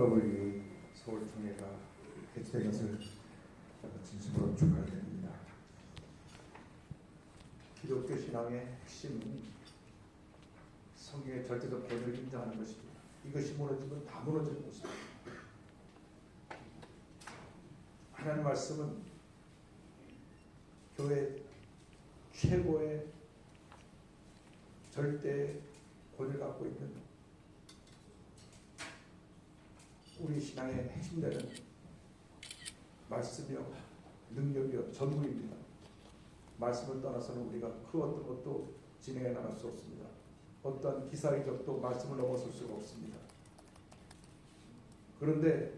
더블유 서울총회가 개최된 것을 진심으로 축하드립니다. 기독교 신앙의 핵심은 성경의 절대적 권위를 인정하는 것입니다. 이것이 무너지면 다 무너지는 것입니다. 하나님 말씀은 교회 최고의 절대 권위를 갖고 있는 우리 신앙의 핵심되는 말씀이요 능력이요 전부입니다. 말씀을 떠나서는 우리가 그 어떤 것도 진행해 나갈 수 없습니다. 어떤 기사의 적도 말씀을 넘어설 수가 없습니다. 그런데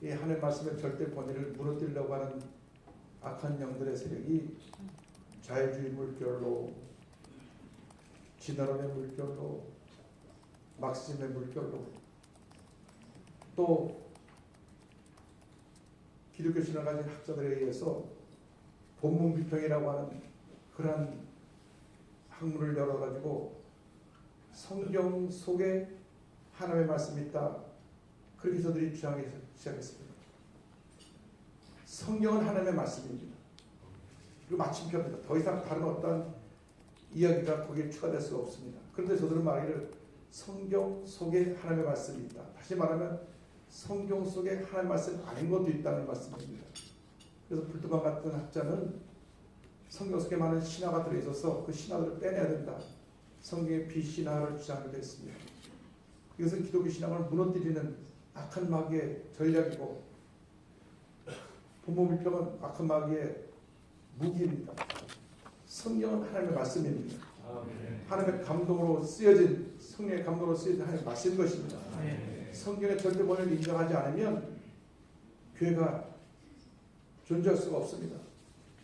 이 하나님 말씀의 절대 권위를 무너뜨리려고 하는 악한 영들의 세력이 자유주의 물결로, 진화론의 물결로, 막시즘의 물결로, 또 기독교 신앙을 가진 학자들에 의해서 본문 비평이라고 하는 그러한 학문을 열어가지고 성경 속에 하나님의 말씀이 있다, 그렇게 저들이 주장하기 시작했습니다. 성경은 하나님의 말씀입니다. 그리고 마침표입니다. 더 이상 다른 어떤 이야기가 거기에 추가될 수가 없습니다. 그런데 저들은 말하기를 성경 속에 하나님의 말씀이 있다. 다시 말하면 성경 속에 하나님의 말씀 아닌 것도 있다는 말씀입니다. 그래서 불두방 같은 학자는 성경 속에 많은 신화가 들어있어서 그 신화들을 빼내야 된다, 성경의 비신화를 주장하기도 했습니다. 이것은 기독교 신앙을 무너뜨리는 악한 마귀의 전략이고, 본문 비평은 악한 마귀의 무기입니다. 성경은 하나님의 말씀입니다. 하나님의 감동으로 쓰여진, 성령의 감동으로 쓰여진 하나님의 말씀인 것입니다. 성경의 절대 권위를 인정하지 않으면 교회가 존재할 수가 없습니다.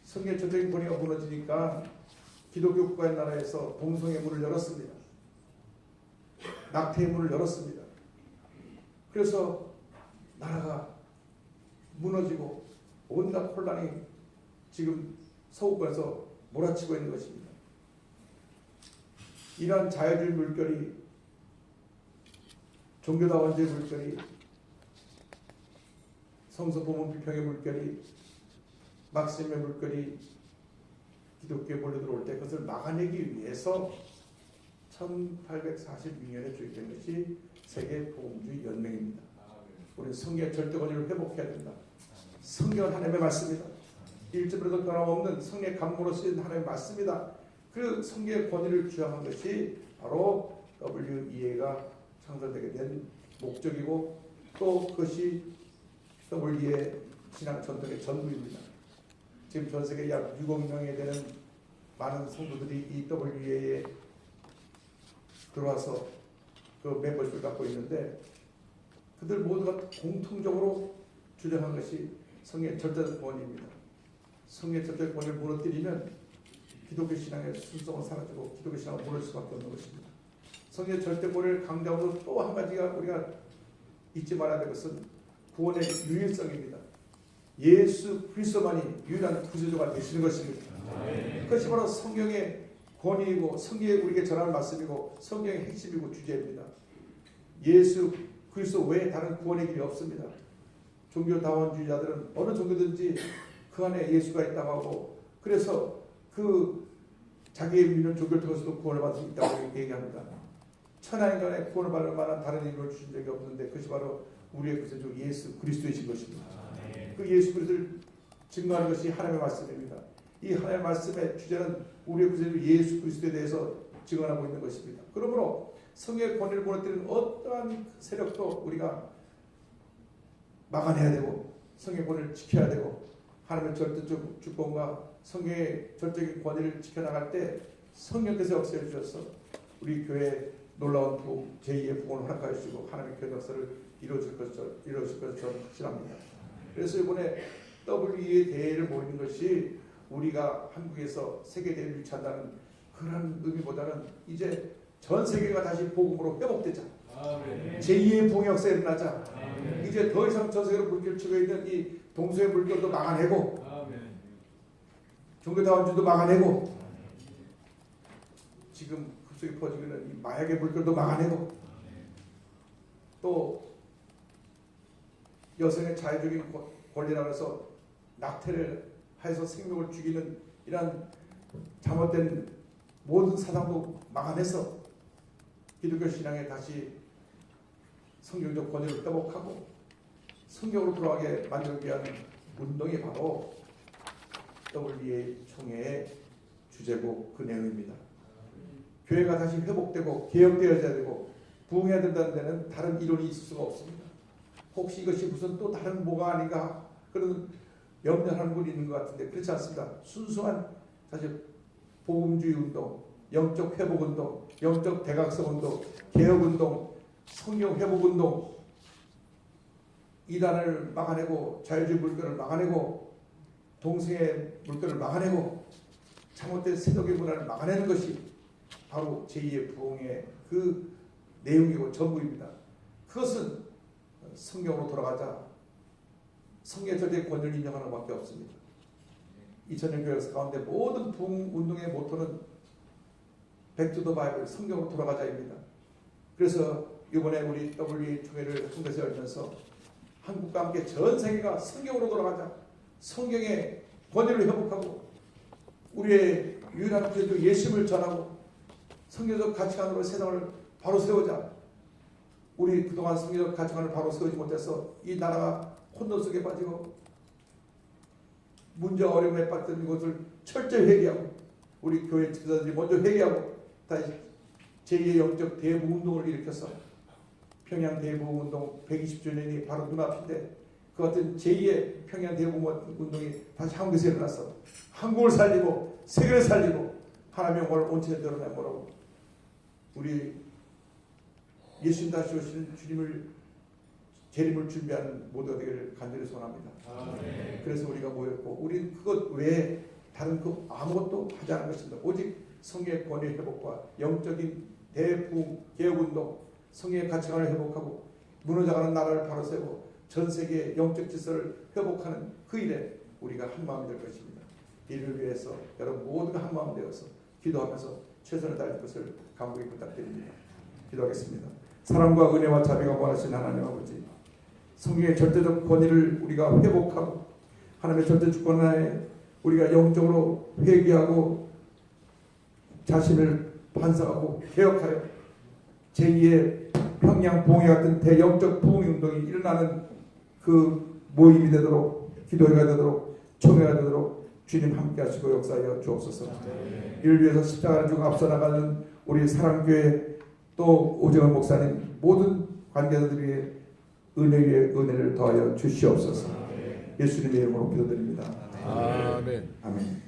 성경의 절대적인 권위가 무너지니까 기독교 국가의 나라에서 동성의 문을 열었습니다. 낙태의 문을 열었습니다. 그래서 나라가 무너지고 온갖 혼란이 지금 서구권에서 몰아치고 있는 것입니다. 이러한 자유주의 물결이, 종교다원주의 물결이, 성서 본문 비평의 물결이, 막시즘의 물결이 기독교에 몰려들어올 때 그것을 막아내기 위해서 1846년에 조직된 것이 세계복음주의 연맹입니다. 우리는 성경의 절대 권위를 회복해야 된다. 성경은 하나님의 말씀이다. 1점에도 변함없는 성령의 감동으로 쓰인 하나님의 말씀이다. 그 성경의 권위를 주장한 것이 바로 WEA가 창설되게 된 목적이고, 또 그것이 WEA 신앙 전통의 전부입니다. 지금 전 세계 약 6억 명에 되는 많은 성도들이 이 WEA에 들어와서 그 멤버십을 갖고 있는데, 그들 모두가 공통적으로 주장한 것이 성경의 절대적 권위입니다. 성경의 절대적 권위를 무너뜨리면 기독교 신앙의 순성은 사라지고 기독교 신앙은 무너질 수밖에 없는 것입니다. 성경의 절대 권위를 강조하면서 또 한 가지가 우리가 잊지 말아야 될 것은 구원의 유일성입니다. 예수 그리스도만이 유일한 구세주가 되시는 것입니다. 그것이 바로 성경의 권위이고 성경에 우리에게 전하는 말씀이고 성경의 핵심이고 주제입니다. 예수 그리스도 외에 다른 구원의 길이 없습니다. 종교다원주의자들은 어느 종교든지 그 안에 예수가 있다고 하고, 그래서 그 자기의 믿는 종교를 통해서도 구원을 받을 수 있다고 얘기합니다. 천하인간에 구원을 받을 만한 다른 이름을 주신 적이 없는데 그것이 바로 우리의 구세주 예수 그리스도이신 것입니다. 그 예수 그리스도를 증거하는 것이 하나님의 말씀입니다. 이 하나님의 말씀의 주제는 우리의 구세주 예수 그리스도에 대해서 증언하고 있는 것입니다. 그러므로 성경의 권위를 무너뜨리는 어떠한 세력도 우리가 막아내야 되고, 성경의 권위를 지켜야 되고, 하나님의 절대적 주권과 성경의 절대적인 권위를 지켜나갈 때 성령께서 역사해 주셔서 우리 교회에 놀라운 부흥, 제2의 부흥을 허락하여 주시고 하나님의 교회 역사를 이루어질 것을 저는 확신합니다. 그래서 이번에 WEA 대회를 모이는 것이 우리가 한국에서 세계대회를 유치한다는 그런 의미보다는 이제 전 세계가 다시 복음으로 회복되자. 제2의 부흥 역사에 일어나자. 이제 더 이상 전 세계로 물결을 치고 있는 이 동서의 물결도 막아내고, 종교다원주의도 막아내고, 지금 급속히 퍼지고 있는 이 마약의 물결도 막아내고, 또 여성의 자유적인 권리라고 해서 낙태를 해서 생명을 죽이는 이러한 잘못된 모든 사상도 막아내서 기독교 신앙에 다시 성경적 권위를 회복하고 성경으로 돌아가게 만들기 위한 운동이 바로 WBA 총회의 주제고 그 내용입니다. 교회가 다시 회복되고 개혁되어야 되고 부흥해야 된다는 데는 다른 이론이 있을 수가 없습니다. 혹시 이것이 무슨 또 다른 뭐가 아닌가 그런 염려하는 분이 있는 것 같은데 그렇지 않습니다. 순수한 사실 복음주의 운동, 영적 회복 운동, 영적 대각성 운동, 개혁 운동, 성경 회복 운동, 이단을 막아내고 자유주의 물결을 막아내고 동성애 물결을 막아내고 잘못된 세속의 문화를 막아내는 것이 바로 제2의 부흥의 그 내용이고 전부입니다. 그것은 성경으로 돌아가자 성경의 절대 권위를 인정하는 것밖에 없습니다. 2000년 교회 역사 가운데 모든 부흥 운동의 모토는 백투더 바이블 성경으로 돌아가자입니다. 그래서 이번에 우리 WBA 총회를 통해서 열면서 한국과 함께 전 세계가 성경으로 돌아가자 성경의 권위를 회복하고 우리의 유일한 구세주 예수를 전하고 성경적 가치관으로 세상을 바로 세우자. 우리 그동안 성경적 가치관을 바로 세우지 못해서 이 나라가 혼돈 속에 빠지고 문제 어려움에 빠졌던 이것을 철저히 회개하고 우리 교회 지도자들이 먼저 회개하고 다시 제2의 영적 대부운동을 일으켜서 평양 대부운동 120주년이 바로 눈앞인데 그 같은 제2의 평양 대부운동이 다시 한국에서 일어났어. 한국을 살리고 세계를 살리고 하나님의 영광을 온천에 드러내므로 우리 예수님 다시 오시는 주님을 재림을 준비하는 모두가 되기를 간절히 소원합니다. 그래서 우리가 모였고 우리는 그것 외에 다른 그 아무것도 하지 않은 것입니다. 오직 성경의 권위 회복과 영적인 대부흥 개혁운동 성경의 가치관을 회복하고 무너져가는 나라를 바로 세우고 전 세계의 영적 질서를 회복하는 그 일에 우리가 한마음이 될 것입니다. 이를 위해서 여러분 모두가 한마음 되어서 기도하면서 최선을 다할 것을 간곡히 부탁드립니다. 기도하겠습니다. 사랑과 은혜와 자비가 원하신 하나님 아버지 성경의 절대적 권위를 우리가 회복하고 하나님의 절대 주권하에 우리가 영적으로 회개하고 자신을 반성하고 개혁하여 제2의 평양 부흥회 같은 대영적 부흥 운동이 일어나는 그 모임이 되도록 기도회가 되도록 총회가 되도록 주님 함께 하시고 역사하여 주옵소서. 이를 위해서 십자가를 주고 앞서 나가는 우리 사랑교회 또 오정원 목사님 모든 관계자들에게 은혜 위에 은혜를 더하여 주시옵소서. 예수님의 이름으로 기도드립니다. 아멘. 아멘.